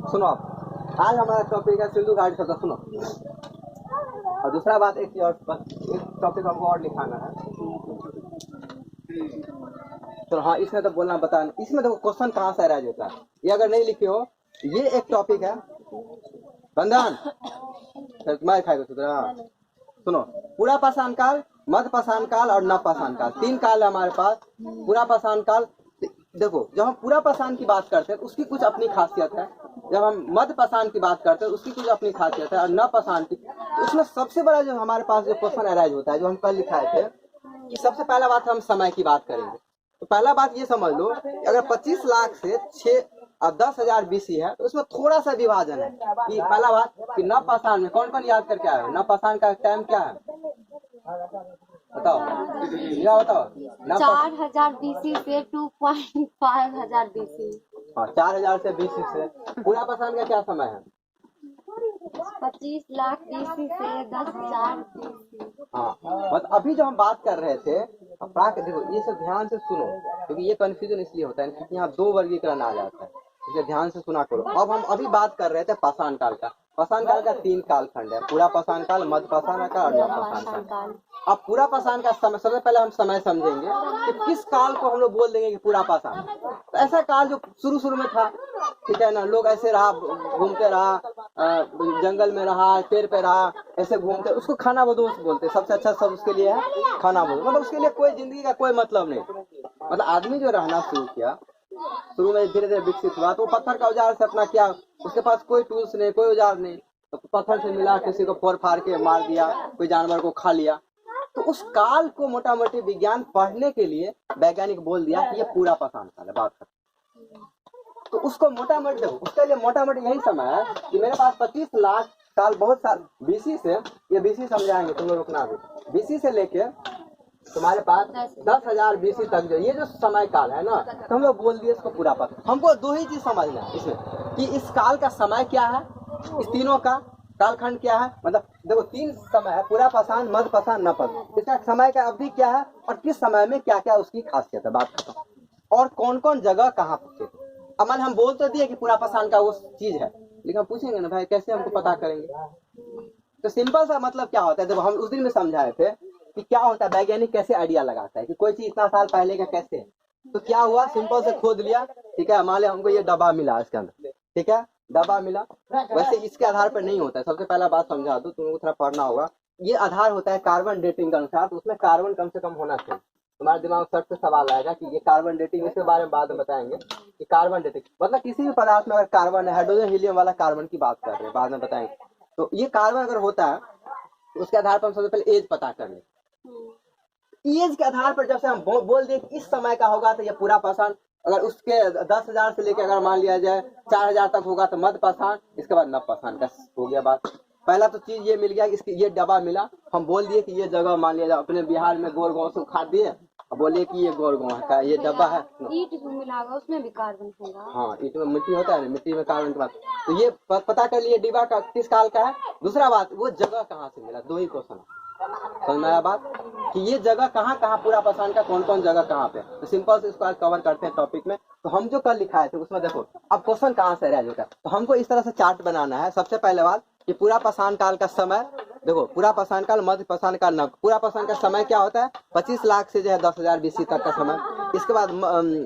सुनो आप, आज हमारा टॉपिक है सिंधु घाटी सभ्यता। सुनो, और दूसरा बात एक और एक टॉपिक हमको और लिखाना है। तो हाँ, इसमें तो बोलना बताना, इसमें तो क्वेश्चन कहाँ से अराइज होता है, ये अगर नहीं लिखे हो, ये एक टॉपिक है। बंधन मैं खाएगा सुनो, पूरा पाषाण काल, मध्य पाषाण काल और नव पाषाण काल, 3 काल है हमारे पास। पूरा पाषाण काल, देखो जब हम पूरा पाषाण की बात करते हैं उसकी कुछ अपनी खासियत है, जब हम मध्य पाषाण की बात करते हैं उसकी कुछ अपनी खासियत है, और नव पाषाण की, उसमें सबसे बड़ा जो हमारे पास जो क्वेश्चन अराइज होता है, जो हम कल लिखाए थे, कि सबसे पहला बात हम समय की बात करेंगे। तो पहला बात ये समझ लो, अगर 25 लाख से 6 और 10,000 बीसी है तो उसमें थोड़ा सा विभाजन है। कि पहला बात कि नव पाषाण में कौन कौन याद करके आया है, नव पाषाण का टाइम क्या है बताओ, क्या बताओ। 4000 बीसी से 2.5000 बीसी। हाँ, 4000 से बीसी से। पूरा पाषाण का क्या समय है? 25 लाख बीसी से 10,000 बीसी। हाँ, मतलब अभी जो हम बात कर रहे थे, देखो ये सब ध्यान से सुनो, क्योंकि ये कंफ्यूजन इसलिए होता है क्योंकि यहाँ 2 वर्गीकरण आ जाता है, इसलिए ध्यान से सुना करो। अब हम अभी बात कर रहे थे पाषाण काल का। पाषाण काल का 3 कालखंड है, पूरा पाषाण काल, मध्य पाषाण काल और नव पाषाण काल। अब पूरा पाषाण का समय, सबसे पहले हम समय समझेंगे कि किस काल को हम लोग बोल देंगे कि पूरा पाषाण। तो ऐसा काल जो शुरू में था, ठीक है ना, लोग ऐसे रहा, घूमते रहा, जंगल में रहा, पेड़ पे रहा, ऐसे घूमते, उसको खानाबदोश बोलते। सबसे अच्छा शब्द उसके लिए है खानाबदोश। मतलब उसके लिए कोई जिंदगी का कोई मतलब नहीं। मतलब आदमी जो रहना शुरू किया, शुरू में धीरे धीरे विकसित हुआ, तो वो पत्थर का औजार से अपना किया, उसके पास कोई टूल्स नहीं, कोई औजार नहीं, तो पत्थर से मिला, किसी को फोड़ फाड़ के मार दिया, कोई जानवर को खा लिया। तो उस काल को मोटा मोटी विज्ञान पढ़ने के लिए वैज्ञानिक बोल दिया कि ये पूरा पाषाण काल है। बात कर, तो उसको मोटा मोटी देखो, उसके लिए मोटा मोटी यही समय है कि मेरे पास 25 लाख साल, बहुत साल बीसी से, ये बीसी समझाएंगे तुम लोग, रुकना अभी, बीसी से लेके तुम्हारे पास 10,000 बीसी तक जो ये जो समय काल है ना, तो हम लोग बोल दिए इसको पूरा पाषाण। हमको 2 ही चीज समझना है इसमें, कि इस काल का समय क्या है, इस तीनों का कालखंड क्या है। मतलब देखो 3 समय है, पूरा पाषाण, मध्य पाषाण, नव पाषाण। इसका समय का अवधि क्या है और किस समय में क्या क्या उसकी खासियत है, बात खत्म। और कौन कौन जगह कहाँ पे। अब हम बोल तो दिए कि पूरा पाषाण का वो चीज है, लेकिन हम पूछेंगे ना भाई कैसे हमको पता करेंगे। तो सिंपल सा मतलब क्या होता है, देखो हम उस दिन में समझाए थे कि क्या होता है, वैज्ञानिक कैसे आइडिया लगाता है कि कोई चीज इतना साल पहले का कैसे है। तो क्या हुआ, सिंपल से खोद लिया, ठीक है, मान लिया हमको ये डब्बा मिला इसके अंदर, ठीक है, डब्बा मिला। वैसे इसके आधार पर नहीं होता है, सबसे पहला बात समझा दो, तुमको थोड़ा पढ़ना होगा। ये आधार होता है कार्बन डेटिंग के अनुसार, तो उसमें कार्बन कम से कम होना चाहिए। तुम्हारे दिमाग में सर्च से सवाल आएगा कि ये कार्बन डेटिंग, इसके बारे में बाद में बताएंगे कि कार्बन डेटिंग मतलब किसी भी पदार्थ में अगर कार्बन है, हाइड्रोजन हीलियम वाला कार्बन की बात कर रहे हैं, बाद में बताएंगे। तो ये कार्बन अगर होता है तो उसके आधार पर हम सबसे पहले एज पता कर लें। एज के आधार पर जब से हम बोल दें कि इस समय का होगा तो ये पूरा पाषाण, अगर उसके 10,000 से लेकर अगर मान लिया जाए 4,000 तक होगा तो मध्य पाषाण, इसके बाद नव पाषाण का हो गया बात। पहला तो चीज ये मिल गया कि इसकी ये डब्बा मिला, हम बोल दिए कि ये जगह मान लिया जाए अपने बिहार में गोरगांव से उखाड़ दिए, बोले कि ये गोरगांव का ये डब्बा है। ईंट भी मिला होगा, उसमें भी कार्बन होगा। हाँ, ईंट में मिट्टी होता है ना, मिट्टी में कार्बन की बात। तो ये पता कर लिए डिब्बा का किस काल का है। दूसरा बात, वो जगह कहाँ से मिला, 2 ही क्वेश्चन समझ में आया बात, कि ये जगह कहाँ कहाँ, पूरा पाषाण का कौन कौन जगह कहाँ पे। तो सिंपल से इसको आज कवर करते हैं टॉपिक में। तो हम जो कल लिखाए थे उसमें देखो अब क्वेश्चन कहाँ से रह जाता है, तो हमको इस तरह से चार्ट बनाना है। सबसे पहले बात कि पूरा पाषाण काल का समय, देखो पूरा पाषाण काल, मध्य पाषाण काल, नव। पूरा पाषाण का समय क्या होता है, 25 लाख से जो है 10,000 बीसी तक का समय। इसके बाद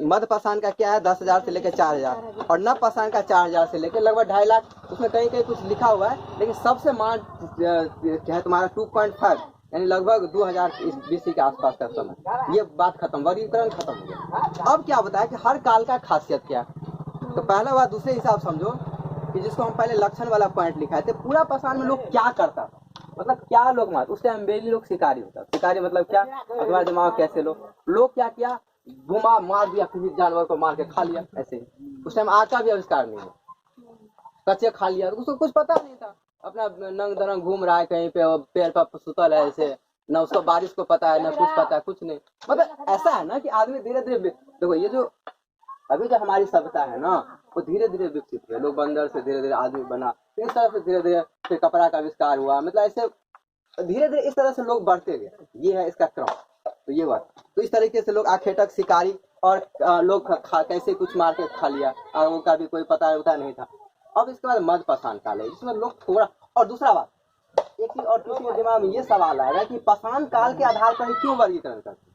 मध्य पाषाण का क्या है, 10,000 से लेकर 4,000, और नव पाषाण का 4,000 से लेकर लगभग 2.5 लाख। उसमें कहीं कहीं कुछ लिखा हुआ है, लेकिन सबसे मान क्या है तुम्हारा 2.5, यानी लगभग 2000 बीसी के आसपास का समय। ये बात खत्म, वर्गीकरण खत्म हो गया। अब क्या बताया कि हर काल का खासियत क्या है। तो पहला बात दूसरे हिसाब समझो कि जिसको हम पहले लक्षण वाला पॉइंट लिखाए थे, पूरा पाषाण में लोग क्या करता था, मतलब क्या लोग मार, उस टाइम बेली लोग शिकारी होता। शिकारी मतलब क्या, तुम्हारे दिमाग कैसे लोग क्या किया, घुमा मार दिया, किसी जानवर को मार के खा लिया, ऐसे ही। उस टाइम आग का भी आविष्कार नहीं है, कच्चे खा लिया, उसको कुछ पता नहीं था, अपना नंग दरंग घूम रहा है कहीं पे, पेड़ पर सुतल है ऐसे, न उसको बारिश को पता है, न कुछ पता है, कुछ नहीं। मतलब ऐसा है ना कि आदमी धीरे धीरे, देखो ये जो अभी जो हमारी सभ्यता है ना, वो धीरे धीरे विकसित हुई। लोग बंदर से धीरे धीरे आदमी बना, तो इस तरह से धीरे धीरे फिर कपड़ा का आविष्कार हुआ, मतलब ऐसे धीरे धीरे इस तरह से लोग बढ़ते गए। ये है इसका क्रम। तो ये बात, तो इस तरीके से लोग आखेटक, शिकारी और लोग कैसे कुछ मार के खा लिया, और उनका भी कोई पता होता नहीं था। अब इसके बाद मध्य पाषाण काल है, जिसमें लोग थोड़ा, और दूसरा बात एक चीज और किसी के दिमाग में ये सवाल आएगा कि पाषाण काल के आधार पर ही क्यों वर्गीकरण करते हैं।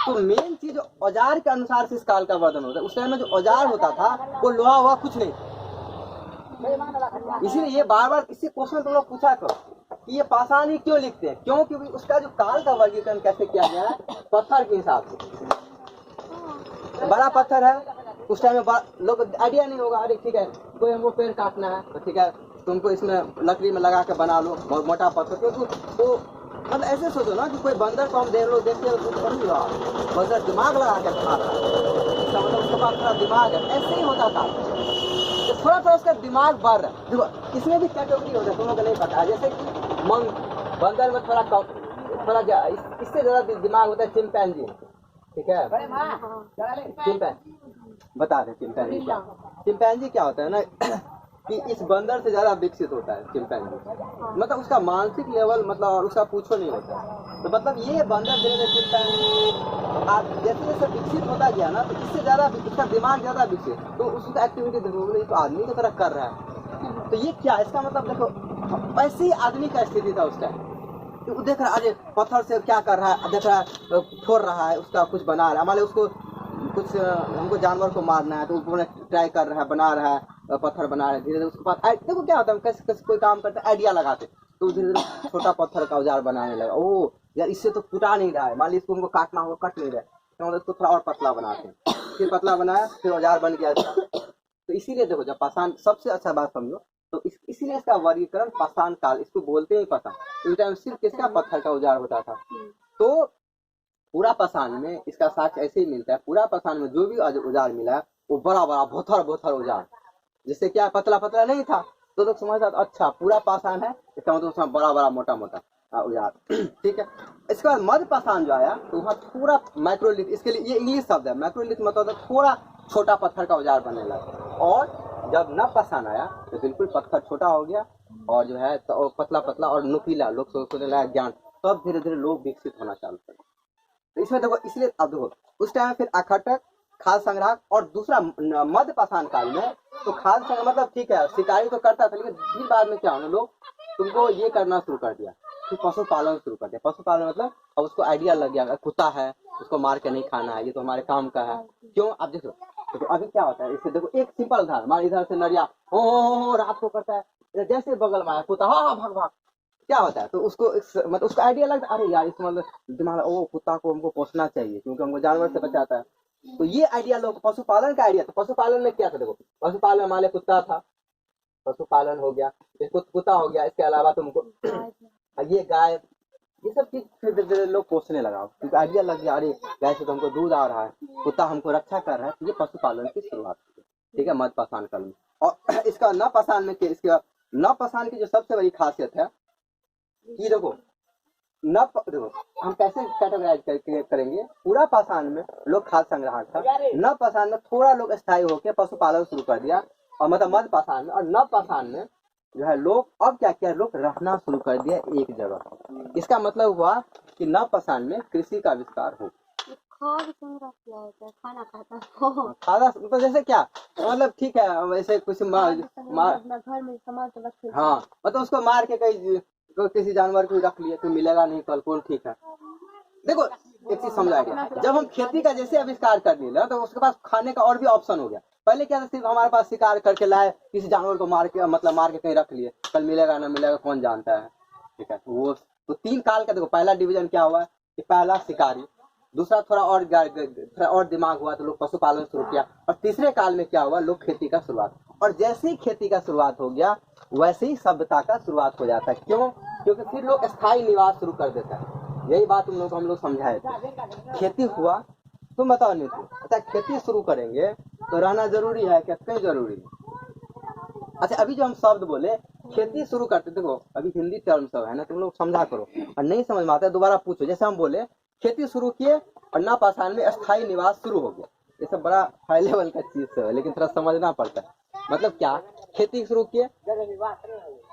तो मेन चीज औजार के अनुसार से इस काल का वर्णन होता है। उस टाइम में जो औजार होता था वो लोहा हुआ कुछ नहीं, इसीलिए ये बार बार इससे क्वेश्चन तुम लोग पूछा करो कि ये पाषाण ही क्यों लिखते हैं, क्यों, क्योंकि उसका जो काल का वर्गीकरण कैसे किया गया है पत्थर के हिसाब से। बड़ा पत्थर है उस टाइम में लोग आइडिया नहीं होगा, अरे ठीक है कोई हमको पेड़ काटना है तो ठीक है तुमको इसमें लकड़ी में लगा के बना लो बहुत मोटा पत्थर, क्योंकि तो मतलब ऐसे सोचो ना कि कोई बंदर को हम देखते बंदर दिमाग लगा के खा रहा है, इसका मतलब उसके पास थोड़ा दिमाग है, ऐसे ही होता था। तो थोड़ा उसका दिमाग बढ़ रहा है। देखो इसमें भी कैटेगरी होता है, तुम लोग को नहीं पता, जैसे कि बंदर में थोड़ा इससे ज्यादा दिमाग होता है चिंपैंजी, ठीक है चिंपैंजी बता रहे चिंपैंजी क्या होता है ना कि इस बंदर से ज्यादा विकसित होता है चिंपैंजी, मतलब उसका मानसिक लेवल मतलब और उसका पूछो नहीं होता है। तो मतलब ये बंदर धीरे धीरे चिंपैंजी जैसे जैसे विकसित होता गया ना तो इससे ज्यादा उसका दिमाग ज्यादा विकसित, तो उसका एक्टिविटी देखो तो आदमी की तरह कर रहा है। तो ये क्या इसका मतलब देखो ऐसे ही आदमी का स्थिति था उस टाइम, तो देख रहा है अरे पत्थर से क्या कर रहा है, देख रहा है फोड़ रहा है, उसका कुछ बना रहा है, मान लो उसको कुछ हमको जानवर को मारना है तो वो ट्राई कर रहा है, बना रहा है, पत्थर बना रहा है, धीरे धीरे उसके पास देखो क्या होता है कैसे कैसे कोई काम करते हैं आइडिया लगाते तो धीरे धीरे छोटा पत्थर का औजार बनाने लगा। ओ यार इससे तो कुटा नहीं रहा है, मान लीजिए इसको हमको काटना होगा कट नहीं रहा है तो इसको थोड़ा और पतला बनाते हैं, फिर पतला बनाया फिर औजार बन गया। तो इसीलिए देखो जब पाषाण सबसे अच्छा बात समझो तो इसीलिए इसका वर्गीकरण पाषाण काल इसको बोलते ही पाषाण, इस टाइम सिर्फ किसका पत्थर का औजार होता था। तो पूरा पाषाण में इसका साक्ष्य ऐसे ही मिलता है, पूरा पाषाण में जो भी औजार मिला है वो बड़ा बड़ा भोथर औजार, जिससे क्या पतला पतला नहीं था तो लोग समझता अच्छा पूरा पाषाण है इसका मतलब उसमें बड़ा बड़ा मोटा मोटा औजार ठीक है। इसके बाद मध्य पाषाण जो आया तो वहाँ थोड़ा माइक्रोलिथ, इसके लिए ये इंग्लिश शब्द है, माइक्रोलिथ मतलब थोड़ा छोटा पत्थर का औजार बनने लगा। और जब नव पाषाण आया तो बिल्कुल पत्थर छोटा हो गया और जो है तो पतला पतला और नुकीला, लोग सोचने लगा ज्ञान, तब धीरे धीरे लोग विकसित होना चालू कर। तो इसमें देखो इसलिए अब देखो उस टाइम फिर अखटक खाद्य संग्रह और दूसरा मध्य पाषाण काल में तो खाद्य संग्रह मतलब ठीक है शिकारी तो करता था, लेकिन फिर बाद में क्या होना लोग तुमको ये करना शुरू कर दिया, फिर पशुपालन शुरू कर दिया। पशुपालन मतलब अब उसको आइडिया लग गया कुत्ता है उसको मार के नहीं खाना है, ये तो हमारे काम का है। क्यों अब देखो तो अभी क्या होता है इससे देखो एक सिंपल उदाहरण, मान इधर से नरिया हो रात को करता है, जैसे बगल में आया कुत्ता हाँ भाग भाग, क्या होता है तो उसको मतलब उसको आइडिया लगता है अरे यार इस मतलब दिमाग ओ कुत्ता को हमको पोसना चाहिए क्योंकि हमको जानवर से बचाता है। तो ये आइडिया लोग पशुपालन का आइडिया, तो पशुपालन में क्या था देखो पशुपालन में मान कुत्ता था, पशुपालन हो गया, कुत्ता हो गया, इसके अलावा तुमको ये गाय, ये सब चीज फिर धीरे धीरे लोग पोसने लगा क्योंकि आइडिया लग गया अरे गाय से तो हमको दूध आ रहा है, कुत्ता हमको रक्षा कर रहा है। तो ये पशुपालन की शुरुआत हुई, ठीक है मध्य पाषाण काल में। और इसका नव पाषाण में इसके नव पाषाण की जो सबसे बड़ी खासियत है कि देखो देखो हम कैसे कैटेगराइज करेंगे, पूरा पाषाण में लोग खाद्य संग्रह था, नव पाषाण में थोड़ा लोग स्थायी होकर पशुपालन शुरू कर दिया और मतलब मध्य पाषाण में, और नव पाषाण में जो है लोग अब क्या किया लोग रहना शुरू कर दिया एक जगह। इसका मतलब हुआ कि नव पाषाण में कृषि का विस्तार हो, खाद्य संग्रह क्या होता है, खाना खाता है खाना मतलब जैसे क्या मतलब ठीक है वैसे कुछ घर में सामान हाँ मतलब उसको मार के कहीं किसी जानवर को रख लिए तो मिलेगा नहीं कल कौन, ठीक है। देखो एक चीज समझ आ गया, जब हम खेती का जैसे आविष्कार कर लिया तो उसके पास खाने का और भी ऑप्शन हो गया। पहले क्या था सिर्फ हमारे पास शिकार करके लाए किसी जानवर को मार के मतलब मार के कहीं रख लिए, कल मिलेगा ना मिलेगा कौन जानता है, ठीक है। तो वो तो तीन काल का देखो पहला डिवीजन क्या हुआ कि पहला शिकारी, दूसरा थोड़ा और दिमाग हुआ तो लोग पशुपालन शुरू किया, और तीसरे काल में क्या हुआ लोग खेती का शुरुआत, और जैसे ही खेती का शुरुआत हो गया वैसे ही सभ्यता का शुरुआत हो जाता है। क्यों? क्योंकि फिर लोग स्थायी निवास शुरू कर देता है। यही बात हम लोग समझाए थे। खेती हुआ तुम बताओ नहीं तुम अच्छा खेती शुरू करेंगे तो रहना जरूरी है क्या, क्यों जरूरी है? अच्छा अभी जो हम शब्द बोले खेती शुरू करते, देखो अभी हिंदी टर्म सब है ना तुम लोग समझा करो, और नहीं समझ में आता है दोबारा पूछो। जैसे हम बोले खेती शुरू किए और नव पाषाण में स्थायी निवास शुरू हो गया, ये सब बड़ा हाई लेवल का चीज है लेकिन थोड़ा समझना पड़ता है। मतलब क्या खेती शुरू किए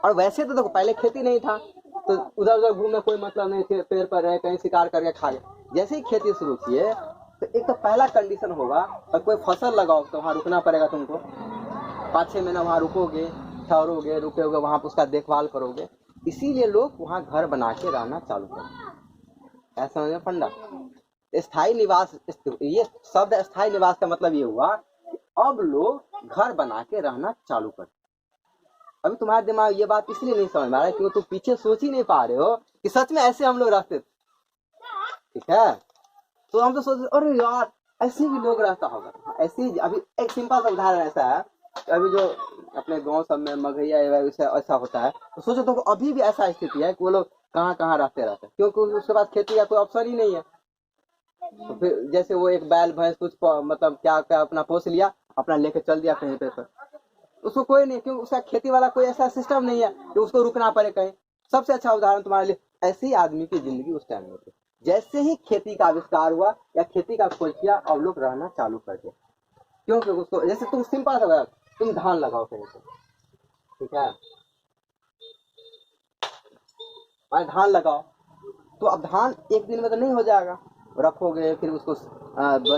और वैसे तो देखो पहले खेती नहीं था तो उधर उधर घूमने कोई मतलब नहीं थे, पेड़ पर रहे कहीं शिकार करके खा गए। जैसे ही खेती शुरू किए तो एक तो पहला कंडीशन होगा और कोई फसल लगाओ तो वहाँ रुकना पड़ेगा तुमको, 5-6 महीना वहाँ रुकोगे, ठहरोगे, रुकोगे, वहाँ पर उसका देखभाल करोगे। इसीलिए लोग वहाँ घर बना के रहना चालू करें। ऐसा समझ में फंडा। स्थायी निवास, ये शब्द स्थायी निवास का मतलब ये हुआ कि अब लोग घर बना के रहना चालू कर। अभी तुम्हारे दिमाग ये बात इसलिए नहीं समझ में आ रहा है क्योंकि तुम पीछे सोच ही नहीं पा रहे हो कि सच में ऐसे हम लोग रहते थे। ठीक है, तो हम तो सोचते अरे यार ऐसे भी लोग रहता होगा। ऐसे ही अभी एक सिंपल सा उदाहरण ऐसा है, अभी जो अपने गांव सब में मगैया ऐसा होता है, तो सोचो तो अभी भी ऐसा स्थिति है कि वो लोग कहाँ कहाँ रहते हैं, क्योंकि उसके पास खेती का कोई अवसर ही नहीं है। तो फिर जैसे वो एक बैल भैंस कुछ मतलब क्या क्या अपना पोस लिया, अपना लेके चल दिया कहीं पे, उसको कोई नहीं, क्योंकि उसका खेती वाला कोई ऐसा सिस्टम नहीं है कि उसको रुकना पड़े कहीं। सबसे अच्छा उदाहरण तुम्हारे लिए ऐसे ही आदमी की जिंदगी उस टाइम में थी। जैसे ही खेती का आविष्कार हुआ या खेती का खोज किया, अब लोग रहना चालू कर दिया। क्योंकि उसको जैसे तुम सिंपल सा तुम धान लगाओ कहीं पे, ठीक है, धान लगाओ, तो अब धान एक दिन में तो नहीं हो जाएगा, रखोगे फिर उसको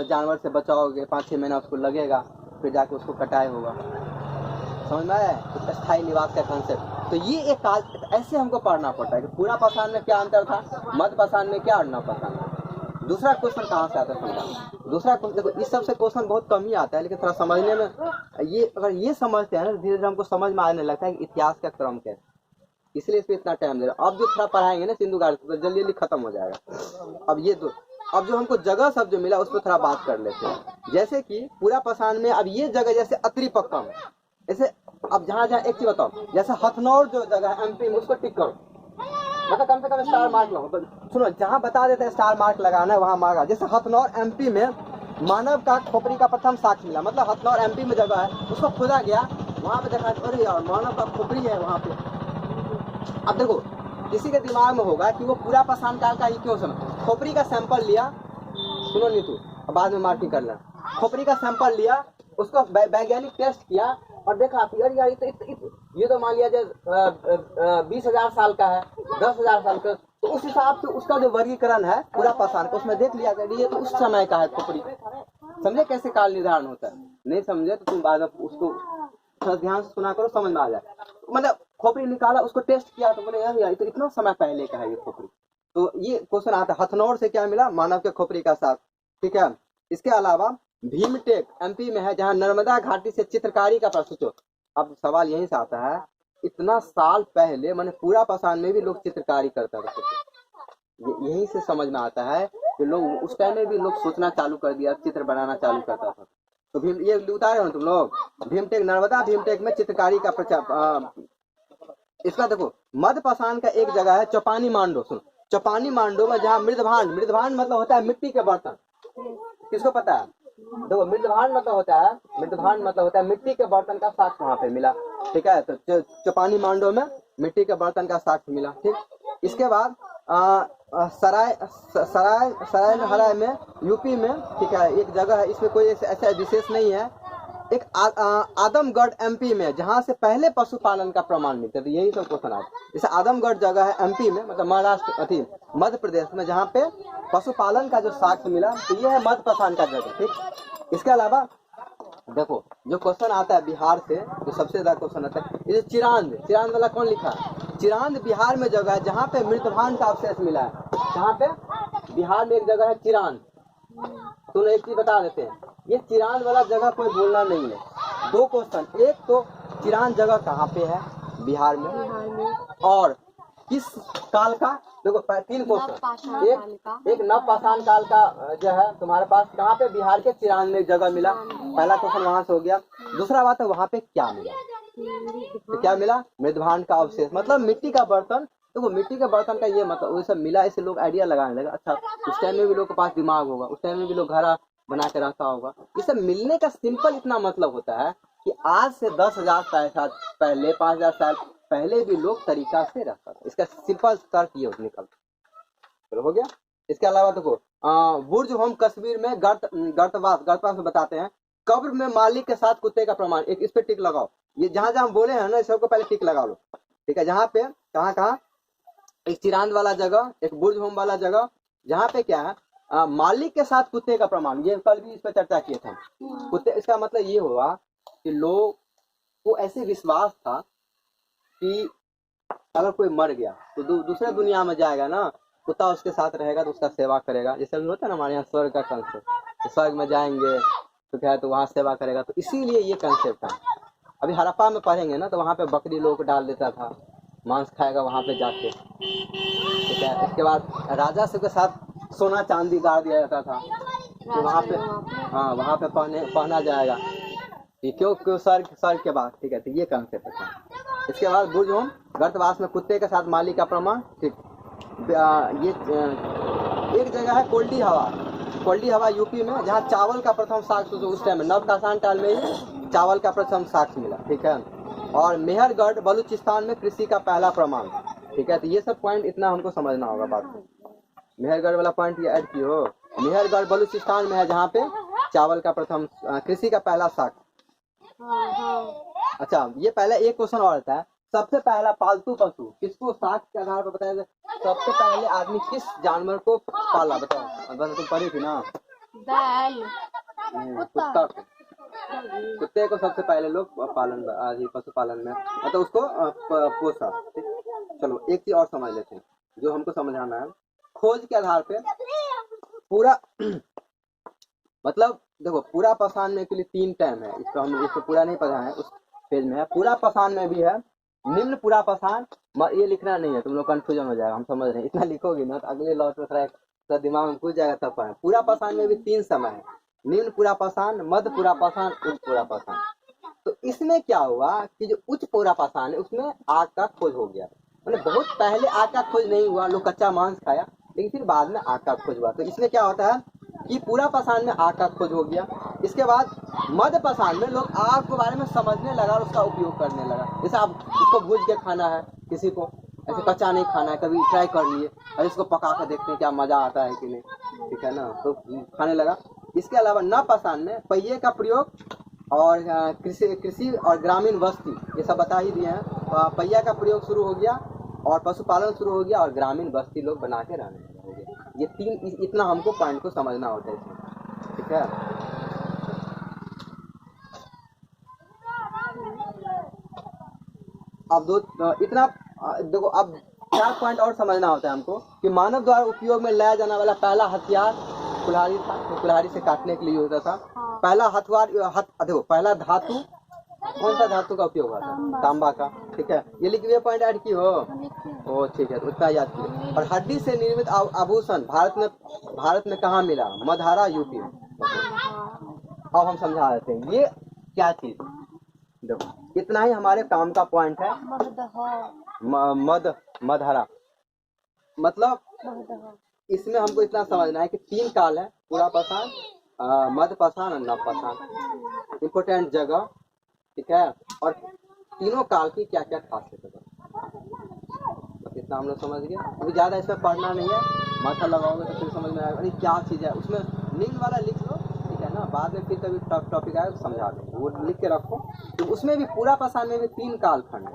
जानवर से बचाओगे, 5-6 महीना उसको लगेगा, फिर जाके उसको कटाई होगा। समझ में आया? तो स्थायी निवास का कंसेप्ट। तो ये एक ऐसे हमको पढ़ना पड़ता है कि पूरा पाषाण में क्या अंतर था, मध्य पाषाण में क्या, और नव पाषाण में। दूसरा क्वेश्चन कहाँ से आता है? दूसरा क्वेश्चन देखो, इस सबसे क्वेश्चन बहुत कम ही आता है, लेकिन थोड़ा समझने में ये अगर ये समझते हैं ना, धीरे धीरे हमको समझ में आने लगता है कि इतिहास का क्रम क्या है। इसलिए इस पर इतना टाइम दे रहा हूँ। अब जो थोड़ा पढ़ाएंगे ना सिंधु घाटी, तो जल्दी जल्दी खत्म हो जाएगा। अब ये दो, अब जो हमको जगह सब जो मिला उस पर थोड़ा बात कर लेते हैं। जैसे कि पूरा पाषाण में अब ये जगह जैसे अत्रिपक्कम है, जैसे अब जहाँ जहाँ एक चीज बताओ, जैसे हथनौर जो जगह है एमपी में, उसको टिक करो, मतलब कम से कम स्टार मार्क लगाओ। सुनो, जहाँ बता देते हैं स्टार मार्क लगाना है वहाँ मार्क। जैसे हथनौर एमपी में मानव का खोपड़ी का प्रथम साक्ष्य मिला, मतलब हथनौर एमपी में जगह है, उसको खोदा गया, वहाँ पे देखा अरे यार मानव का खोपड़ी है वहाँ पे। अब देखो किसी के दिमाग में होगा कि वो पूरा पाषाण काल का ही क्यों समझ, खोपड़ी का सैंपल लिया, सुनो नीतू बाद में मार्किंग कर लेना, खोपड़ी का सैंपल लिया, उसको वैज्ञानिक टेस्ट किया और देखा कि अरे यार ये तो मान लिया जाए 20,000 साल का है, 10,000 साल का, तो उस हिसाब से उसका जो वर्गीकरण है पूरा पाषाण का, उसमें देख लिया कि ये तो उस समय का है खोपड़ी। समझे कैसे काल निर्धारण होता है? नहीं समझे तो तुम बाद में उसको ध्यान से सुना करो, समझ में आ जाए। मतलब खोपड़ी निकाला, उसको टेस्ट किया, तो बोले यार तो इतना समय पहले का है ये खोपड़ी। तो ये क्वेश्चन आता है, हथनौर से क्या मिला, मानव के खोपड़ी का साथ। ठीक है, इसके अलावा भीमटेक एमपी में है, जहाँ नर्मदा घाटी से चित्रकारी का प्रस्तुत। अब सवाल यहीं से आता है, इतना साल पहले मैंने पूरा पाषाण में भी लोग चित्रकारी करता था। यहीं से समझ में आता है कि लोग उस टाइम में भी लोग सोचना चालू कर दिया, चित्र बनाना चालू करता था। तो भीम ये उतारे हो तुम लोग, भीमटेक नर्मदा भीमटेक में चित्रकारी का प्रचार। इसका देखो मध्य पाषाण का एक जगह है चौपानी मांडो। सुनो, चौपानी मांडो में जहाँ मृदभांड, मृदभांड मतलब होता है मिट्टी के बर्तन, किसको पता है? देखो मृदभांड मतलब होता है मिट्टी के बर्तन का साक्ष्य वहाँ पे मिला। ठीक है, तो चौपानी मांडो में मिट्टी के बर्तन का साक्ष्य मिला। ठीक, इसके बाद सराय में यूपी में, ठीक है, एक जगह है, इसमें कोई ऐसा विशेष नहीं है। एक आदमगढ़ एमपी में, जहाँ से पहले पशुपालन का प्रमाण मिलता है। तो यही सब क्वेश्चन आता है। जैसे आदमगढ़ जगह है एमपी में, मतलब महाराष्ट्र अथी मध्य प्रदेश में, जहाँ पे पशुपालन का जो साक्ष्य मिला, तो ये है मध्य पाषाण का जगह। ठीक, इसके अलावा देखो जो क्वेश्चन आता है बिहार से, जो सबसे ज्यादा क्वेश्चन आता है, ये चिरांद, चिरांद वाला कौन लिखा है? चिरांद बिहार में जगह है जहाँ पे मृतभांड का अवशेष मिला है। जहाँ पे बिहार में एक जगह है चिरांद। तो एक चीज बता देते हैं, ये चिरांद वाला जगह कोई बोलना नहीं है। दो क्वेश्चन, एक तो चिरांद जगह कहाँ पे है बिहार में, और किस काल का। देखो 3 क्वेश्चन, एक नव पाषाण काल का जो है तुम्हारे पास, कहाँ पे बिहार के चिरांद में जगह मिला, पहला क्वेश्चन वहां से हो गया। दूसरा बात है वहां पे क्या मिला, तो क्या मिला? मृदभांड का अवशेष, मतलब मिट्टी का बर्तन। देखो मिट्टी के बर्तन का ये मतलब वो सब मिला, इससे लोग आइडिया लगाने लगे, अच्छा उस टाइम में भी लोग के पास दिमाग होगा, उस टाइम में भी लोग घर बना के रहता होगा। ये सब मिलने का सिंपल इतना मतलब होता है कि आज से 10,000 साल पहले, 5,000 साल पहले भी लोग तरीका से रहता था। इसका सिंपल तर्क ये निकल चलो हो गया। इसके अलावा देखो बुर्ज होम कश्मीर में गर्तवास में बताते हैं, कब्र में मालिक के साथ कुत्ते का प्रमाण। एक इस पे टिक लगाओ, ये जहां जहां बोले हैं ना सबको पहले टिक लगा लो। ठीक है, जहाँ पे कहाँ एक चिरांद वाला जगह, एक बुर्ज होम वाला जगह, जहाँ पे क्या है मालिक के साथ कुत्ते का प्रमाण। ये कल भी इस पर चर्चा किए थे कुत्ते। इसका मतलब ये हुआ कि लोग ऐसे विश्वास था कि अगर कोई मर गया तो दूसरे दुनिया में जाएगा ना, कुत्ता उसके साथ रहेगा तो उसका सेवा करेगा। जैसे अभी होता है ना हमारे यहाँ स्वर्ग का कंसेप्ट, स्वर्ग में जाएंगे तो क्या है तो वहाँ सेवा करेगा, तो इसीलिए ये कंसेप्ट है। अभी हड़प्पा में पढ़ेंगे ना तो वहाँ पे बकरी लोग डाल देता था, मांस खाएगा वहाँ पे जाके, ठीक है। इसके बाद राजा सब के साथ सोना चांदी गाड़ दिया जाता था कि वहाँ पे, हाँ वहाँ पे पहना जाएगा, ये क्यों स्वर्ग के बाद, ठीक है। तो ये कंसेप्ट था। इसके बाद बुर्ज होम गर्तवास में कुत्ते के साथ मालिक का प्रमाण, ठीक। ये एक जगह है कोल्डी हवा यूपी में, जहाँ चावल का प्रथम साक्ष्य उस टाइम में नवकासान काल में ही चावल का प्रथम साक्ष्य मिला, ठीक है। और मेहरगढ़ बलूचिस्तान में कृषि का पहला प्रमाण, ठीक है। तो ये सब पॉइंट इतना हमको समझना होगा बात। मेहरगढ़ वाला पॉइंट ये ऐड की हो, मेहरगढ़ बलूचिस्तान में है जहाँ पे चावल का प्रथम कृषि का पहला साक्ष्य। अच्छा, ये पहले एक क्वेश्चन और आता है, सबसे पहला पालतू पशु किसको साक्ष्य के आधार पर बताया जाए? सबसे पहले आदमी किस जानवर को पाला, बताओ। अगर तुम पढ़ी थी ना, बैल, कुत्ता को, कुत्ते को सबसे पहले लोग पालन पशुपालन में मतलब उसको पोसा। चलो एक चीज और समझ लेते हैं जो हमको समझाना है। खोज के आधार पे पूरा मतलब देखो, पूरा पहचान में के लिए 3 टाइम है, इसको हम इसको पूरा नहीं पढ़ा है, उस पेज में है। पूरा पहचान में भी है, निम्न पूरा पहचान, ये लिखना नहीं है, तुम लोग कंफ्यूजन हो जाएगा, हम समझ रहे हैं। इतना लिखोगे ना तो अगले लॉट में दिमाग में घुस जाएगा तब पढ़े। पूरा पहचान में भी 3 समय है, निम्न पूरा पहचान, मध्य पूरा पहचान, उच्च पूरा पहचान। तो इसमें क्या हुआ कि जो उच्च पूरा पहचान है उसमें आग का खोज हो गया। मतलब बहुत पहले आग का खोज नहीं हुआ, लोग कच्चा मांस खाया, लेकिन फिर बाद में आग का खोज हुआ। तो इसमें क्या होता है कि पूरा पहचान में आग का खोज हो गया। इसके बाद मध्य पहचान में लोग आग के बारे में समझने लगा और उसका उपयोग करने लगा। जैसे आप इसको भूज के खाना है, किसी को ऐसे कच्चा नहीं खाना है, कभी ट्राई कर लिए और इसको पका कर देखते हैं क्या मजा आता है कि नहीं, ठीक है ना, तो खाने लगा। इसके अलावा न पहचान में पहिए का प्रयोग और कृषि और ग्रामीण बस्ती, ये सब बता ही दिए हैं। पहिया का प्रयोग शुरू हो गया और पशुपालन शुरू हो गया और ग्रामीण बस्ती लोग बना के रहने लगे हो गए। ये 3 इतना हमको पॉइंट को समझना होता है इसमें, ठीक है। अब इतना देखो, अब 4 पॉइंट और समझना होता है हमको कि मानव द्वारा उपयोग में लाया जाने वाला पहला हथियार कुल्हाड़ी था, तो कुल्हाड़ी से काटने के लिए होता था। पहला देखो, पहला धातु कौन सा धातु का उपयोग हुआ था? तांबा का, ठीक है। ये लिखिए पॉइंट ऐड की हो, ठीक है, तो इतना याद कीजिए। और हड्डी से निर्मित आभूषण भारत में कहाँ मिला? मधारा यूपी में। अब हम समझा देते हैं ये क्या चीज। देखो, इतना ही हमारे काम का पॉइंट है। मधारा मतलब इसमें हमको इतना समझना है कि 3 काल है, पूरा पहचान, मध्य पहचान और नव पहचान, इम्पोर्टेंट जगह, ठीक है। और तीनों काल की क्या क्या खासियत है, बस इतना हम लोग समझ गए। अभी ज्यादा इसमें पढ़ना नहीं है, माथा लगाओगे तो फिर समझ में आएगा अरे क्या चीज है। उसमें निम्न वाला लिख लो, ठीक है ना, बाद में फिर कभी टॉपिक आए तो समझा देंगे, वो लिख के रखो। तो उसमें भी पूरा पहचान में भी 3 काल खंड है,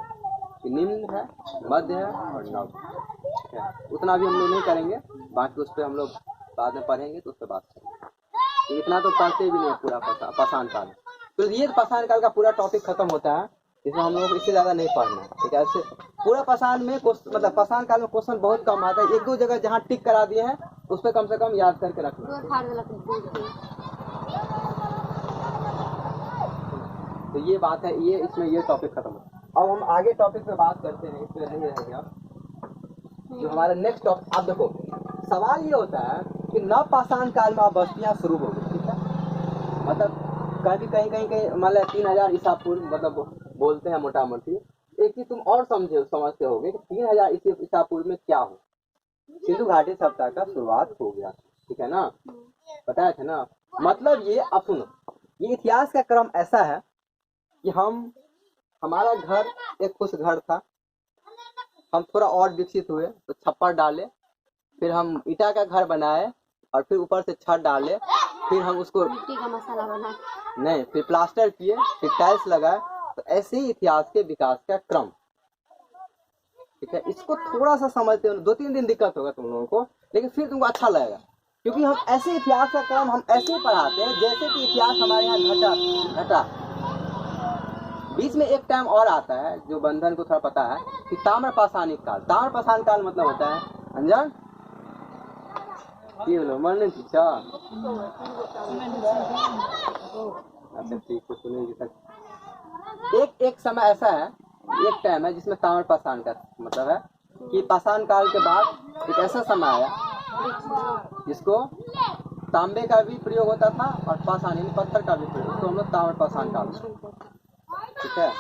निम्न है, मध्य है और नव, ठीक है। उतना भी हम लोग नहीं करेंगे, बाकी उस पर हम लोग बाद में पढ़ेंगे तो उस पर बात करेंगे। तो इतना तो पढ़ते भी नहीं है पूरा पहचान काल। तो ये पहचान काल का पूरा टॉपिक खत्म होता है, इसमें हम लोग इससे ज्यादा नहीं पढ़ना है, ठीक है। ऐसे पूरा पहचान में मतलब पहचान काल में क्वेश्चन बहुत कम आता है, 1-2 जगह जहाँ टिक करा दिए हैं उस पर कम से कम याद करके रखना। तो ये बात है, ये इसमें ये टॉपिक खत्म है। अब हम आगे टॉपिक पे बात करते हैं, इसमें नहीं रहेंगे अब जो हमारा नेक्स्ट टॉपिक। अब देखो, सवाल ये होता है कि नव पाषाण काल में बस्तियां शुरू हो गई, ठीक है। मतलब कहीं मतलब 3000 ईसा पूर्व मतलब बोलते हैं मोटा मोटी। एक चीज तुम और समझते होगे कि 3000 ईसा पूर्व में क्या हो, सिंधु घाटी सभ्यता का शुरुआत हो गया, ठीक है ना, बताया था ना। मतलब ये अब सुनो, ये इतिहास का क्रम ऐसा है कि हमारा घर एक खुश घर था, हम थोड़ा और विकसित हुए तो छप्पर डाले, फिर हम ईटा का घर बनाए और फिर ऊपर से छत डाले, फिर हम उसको मिट्टी का मसाला बनाए, नहीं, फिर प्लास्टर किए, फिर टाइल्स लगाए। तो ऐसे ही इतिहास के विकास का क्रम, ठीक है। इसको थोड़ा सा समझते हो, 2-3 दिन दिक्कत होगा तुम लोगों को, लेकिन फिर तुमको अच्छा लगेगा, क्योंकि हम ऐसे इतिहास का क्रम हम ऐसे ही पढ़ाते हैं जैसे कि इतिहास हमारे यहाँ घटा बीच में एक टाइम और आता है जो बंधन को थोड़ा पता है कि ताम्र पाषाणिक काल। ताम्र पाषाण काल मतलब होता है अंजन ये बोलो मन नहीं पीछा। अच्छा ठीक है सुनिए तक एक समय ऐसा है, एक टाइम है जिसमें ताम्र पाषाण का मतलब है कि पाषाण काल के बाद एक ऐसा समय आया जिसको तांबे का भी प्रयोग होता था और पाषाण यानी पत्थर का भी प्रयोग, तो हम लोग ताम्र पाषाण काल, ठीक है।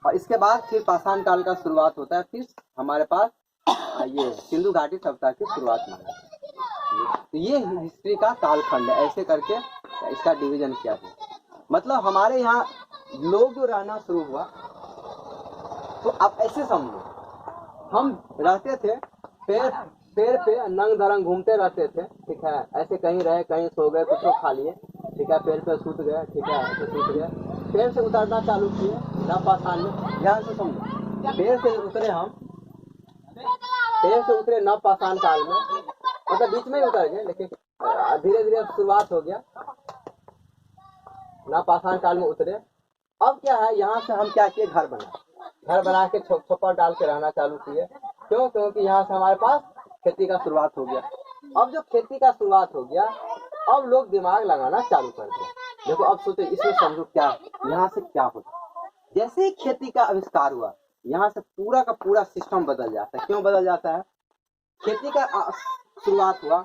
और इसके बाद फिर पाषाण काल का शुरुआत होता है, फिर हमारे पास ये सिंधु घाटी सभ्यता की शुरुआत हुई है। तो ये हिस्ट्री का कालखंड है, ऐसे करके इसका डिवीजन किया गया। मतलब हमारे यहाँ लोग जो रहना शुरू हुआ, तो आप ऐसे समझो हम रहते थे पेड़ पे नंग धरंग घूमते रहते थे, ठीक है। ऐसे कहीं रहे, कहीं सो गए, कुछ खा लिए, ठीक है, पेड़ पे सूत गए, ठीक है, ऐसे सूत गए, पेड़ से उतरना चालू किए न पाषाण में। ध्यान से समझो, पेड़ से उतरे हम, पेड़ से उतरे न पाषाण काल में, मतलब बीच में ही उतर गए, लेकिन धीरे धीरे शुरुआत हो गया, न पाषाण काल में उतरे। अब क्या है, यहाँ से हम क्या किए, घर बना के छप्पर डाल के रहना चालू किए। क्यों? क्योंकि यहाँ से हमारे पास खेती का शुरुआत हो गया। अब जो खेती का शुरुआत हो गया, अब लोग दिमाग लगाना चालू कर दिए। देखो अब सोचो, इसमें समझो क्या यहाँ से क्या होता। जैसे ही खेती का आविष्कार हुआ, यहाँ से पूरा का पूरा सिस्टम बदल जाता है। क्यों बदल जाता है? खेती का शुरुआत हुआ,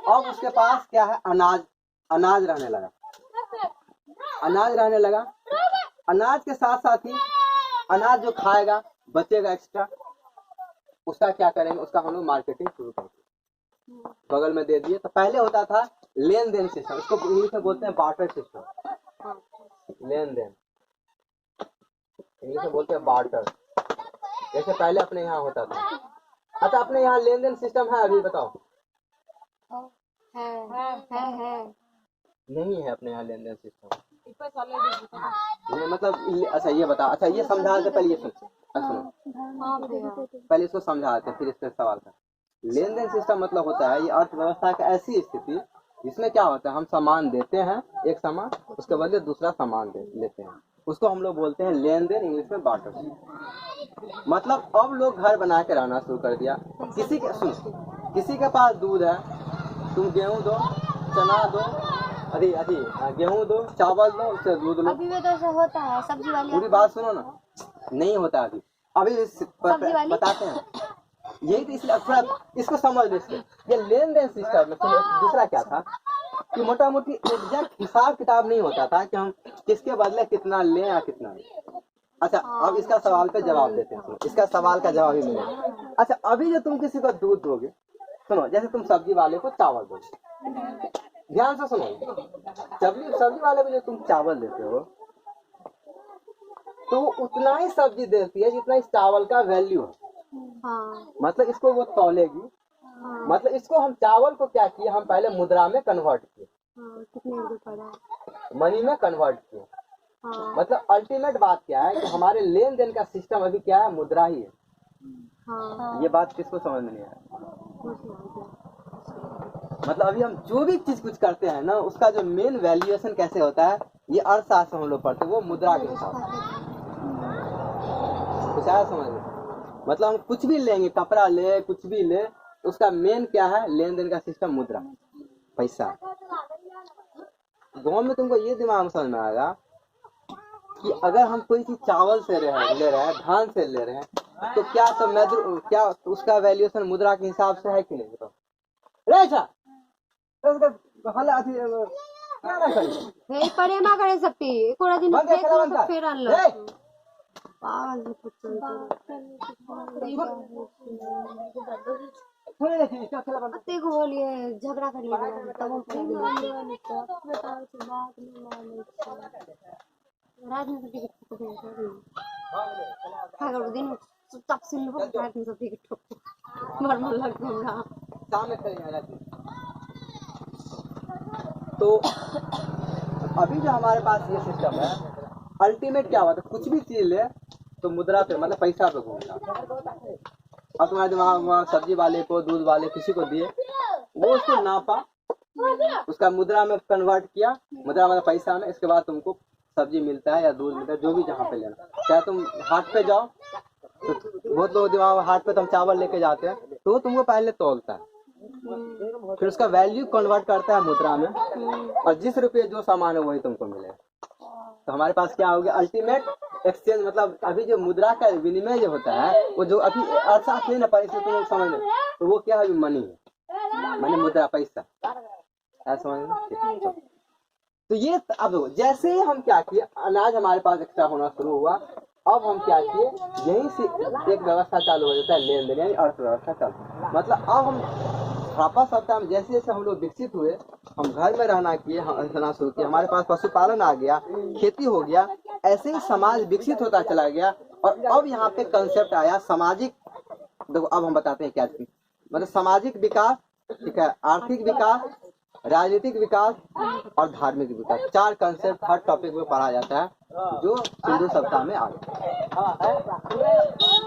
अब उसके पास क्या है, अनाज रहने लगा। अनाज के साथ साथ ही अनाज जो खाएगा बचेगा एक्स्ट्रा, उसका क्या करेंगे, उसका हम लोग मार्केटिंग शुरू करेंगे, बगल में दे दिए। तो पहले होता था लेन देन सिस्टम, इसको इंग्लिश में बोलते हैं बार्टर सिस्टम। लेन देन इंग्लिश में बोलते हैं बार्टर, जैसे पहले अपने यहाँ होता था। अच्छा, अपने यहाँ लेन देन सिस्टम है अभी? बताओ। है नहीं है अपने यहाँ लेन देन सिस्टम। नहीं मतलब, अच्छा ये बताओ, अच्छा ये समझा दे पहले, ये सुनो पहले इसको समझाते फिर इस पर सवाल कर। लेन देन सिस्टम मतलब होता है ये अर्थव्यवस्था की ऐसी स्थिति जिसमें क्या होता है, हम सामान देते हैं, एक सामान, उसके बदले दूसरा सामान लेते हैं, उसको हम लोग बोलते हैं लेन देन, इंग्लिश में बार्टर। मतलब अब लोग घर बना के रहना शुरू कर दिया। किसी के पास दूध है, तुम गेहूं दो, चना दो, अरे गेहूं दो, चावल दो, उससे दूध लो। अभी भी तो ऐसा होता है, सब्जी वाली। पूरी बात सुनो ना, नहीं होता अभी बताते हैं। यही तो, इसलिए थोड़ा इसको समझ लीजिए। ये लेन देन सिस्टम में दूसरा क्या था कि मोटा मोटी एग्जैक्ट हिसाब किताब नहीं होता था कि हम किसके बदले कितना लें या कितना नहीं। अच्छा, अब इसका सवाल पे जवाब देते हैं। इसका सवाल का जवाब ही मिलेगा। अच्छा, अभी जो तुम किसी को दूध दोगे, सुनो, जैसे तुम सब्जी वाले को चावल दोगे, ध्यान से सुनो, सब्जी वाले को जो तुम चावल देते हो, तो उतना ही सब्जी देती है जितना इस चावल का वैल्यू है। मतलब इसको वो तौलेगी। मतलब इसको हम चावल को क्या किए, हम पहले मुद्रा में कन्वर्ट किए, मनी में कन्वर्ट किए। मतलब अल्टीमेट बात क्या है कि हमारे लेन देन का सिस्टम अभी क्या है, मुद्रा ही है। ये बात किसको समझ में नहीं आया? मतलब अभी हम जो भी चीज कुछ करते हैं ना, उसका जो मेन वैल्यूएशन कैसे होता है, ये अर्थशास्त्र हम लोग पढ़ते हैं, वो मुद्रा के हिसाब से। कुछ आया समझ में? मतलब हम कुछ भी लेंगे, कपड़ा ले, कुछ भी ले, उसका मेन क्या है, लेन देन का सिस्टम मुद्रा, पैसा। गाँव में तुमको ये दिमाग में समझ में आएगा कि अगर हम कोई चीज चावल से ले रहे हैं, धान से ले रहे हैं, तो क्या सब क्या उसका वैल्यूएशन मुद्रा के हिसाब से है कि नहीं? बताओ। परेमा करे सकती पूरा दिन फिर बोलिए झगड़ा कर दिन चुपचाप सुन लो, रात में सब मर लग दूंगा। तो अभी जो हमारे पास ये सिस्टम है, अल्टीमेट क्या हुआ, तो कुछ भी चीज ले तो मुद्रा पे, मतलब पैसा पे घूमता। अब तुम्हारे दिमाग में सब्जी वाले को, दूध वाले, किसी को दिए, वो उसको नापा, उसका मुद्रा में कन्वर्ट किया, मुद्रा मतलब पैसा में, इसके बाद तुमको सब्जी मिलता है या दूध मिलता है, जो भी जहाँ पे लेना, चाहे तुम हाट पे जाओ तो बहुत लोग दिमाग हाट पे तुम चावल लेके जाते हैं तो वो तुमको पहले तौलता है, फिर उसका वैल्यू कन्वर्ट करता है मुद्रा में, और जिस रुपये जो सामान है वही तुमको मिलेगा। तो हमारे पास क्या हो गया, अल्टीमेट एक्सचेंज, मतलब अभी जो मुद्रा का विनिमय जो होता है वो जो अभी अर्थशास्त्र नहीं ना पढ़े, तुम लोग समझ लो, तो वो क्या है, मनी है, मनी मुद्रा पैसा, ऐसा समझ। तो ये अब देखो, जैसे ही हम क्या किए, अनाज हमारे पास एक्स्ट्रा होना शुरू हुआ, अब हम क्या किए, यहीं से एक व्यवस्था चालू हो जाता है, लेन देन यानी अर्थव्यवस्था चालू। मतलब अब हम वापस आता है, जैसे जैसे हम लोग विकसित हुए, हम घर में रहना किए, रहना शुरू किए, हमारे पास पशुपालन आ गया, खेती हो गया, ऐसे ही समाज विकसित होता चला गया। और अब यहाँ पे कंसेप्ट आया सामाजिक, देखो अब हम बताते हैं क्या चीज, मतलब सामाजिक विकास, ठीक है, आर्थिक विकास, राजनीतिक विकास और धार्मिक विकास, 4 कंसेप्ट हर टॉपिक में पढ़ा जाता है, जो सिंधु सभ्यता में आ गया।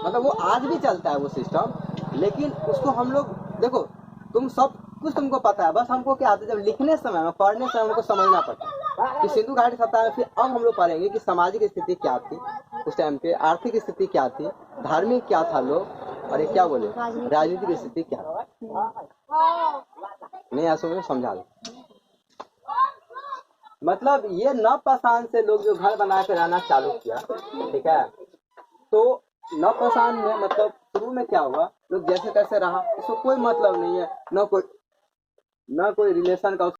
मतलब वो आज भी चलता है वो सिस्टम, लेकिन उसको हम लोग देखो, तुम सब कुछ तुमको पता है, बस हमको क्या आता है, जब लिखने समय में, पढ़ने समय हमको समझना पड़ता है कि सिंधु घाटी सभ्यता में। फिर अब हम लोग पढ़ेंगे कि सामाजिक स्थिति क्या थी उस टाइम पे, आर्थिक स्थिति क्या थी, धार्मिक क्या था लोग, और ये क्या बोले, राजनीतिक स्थिति क्या थी। नहीं ऐसा में समझा दो। मतलब ये नवपाषाण से लोग जो घर बना के रहना चालू किया, ठीक है, तो नवपाषाण में मतलब शुरू में क्या हुआ, लोग जैसे तैसे रहा, इसको कोई मतलब नहीं है, न कोई रिलेशन का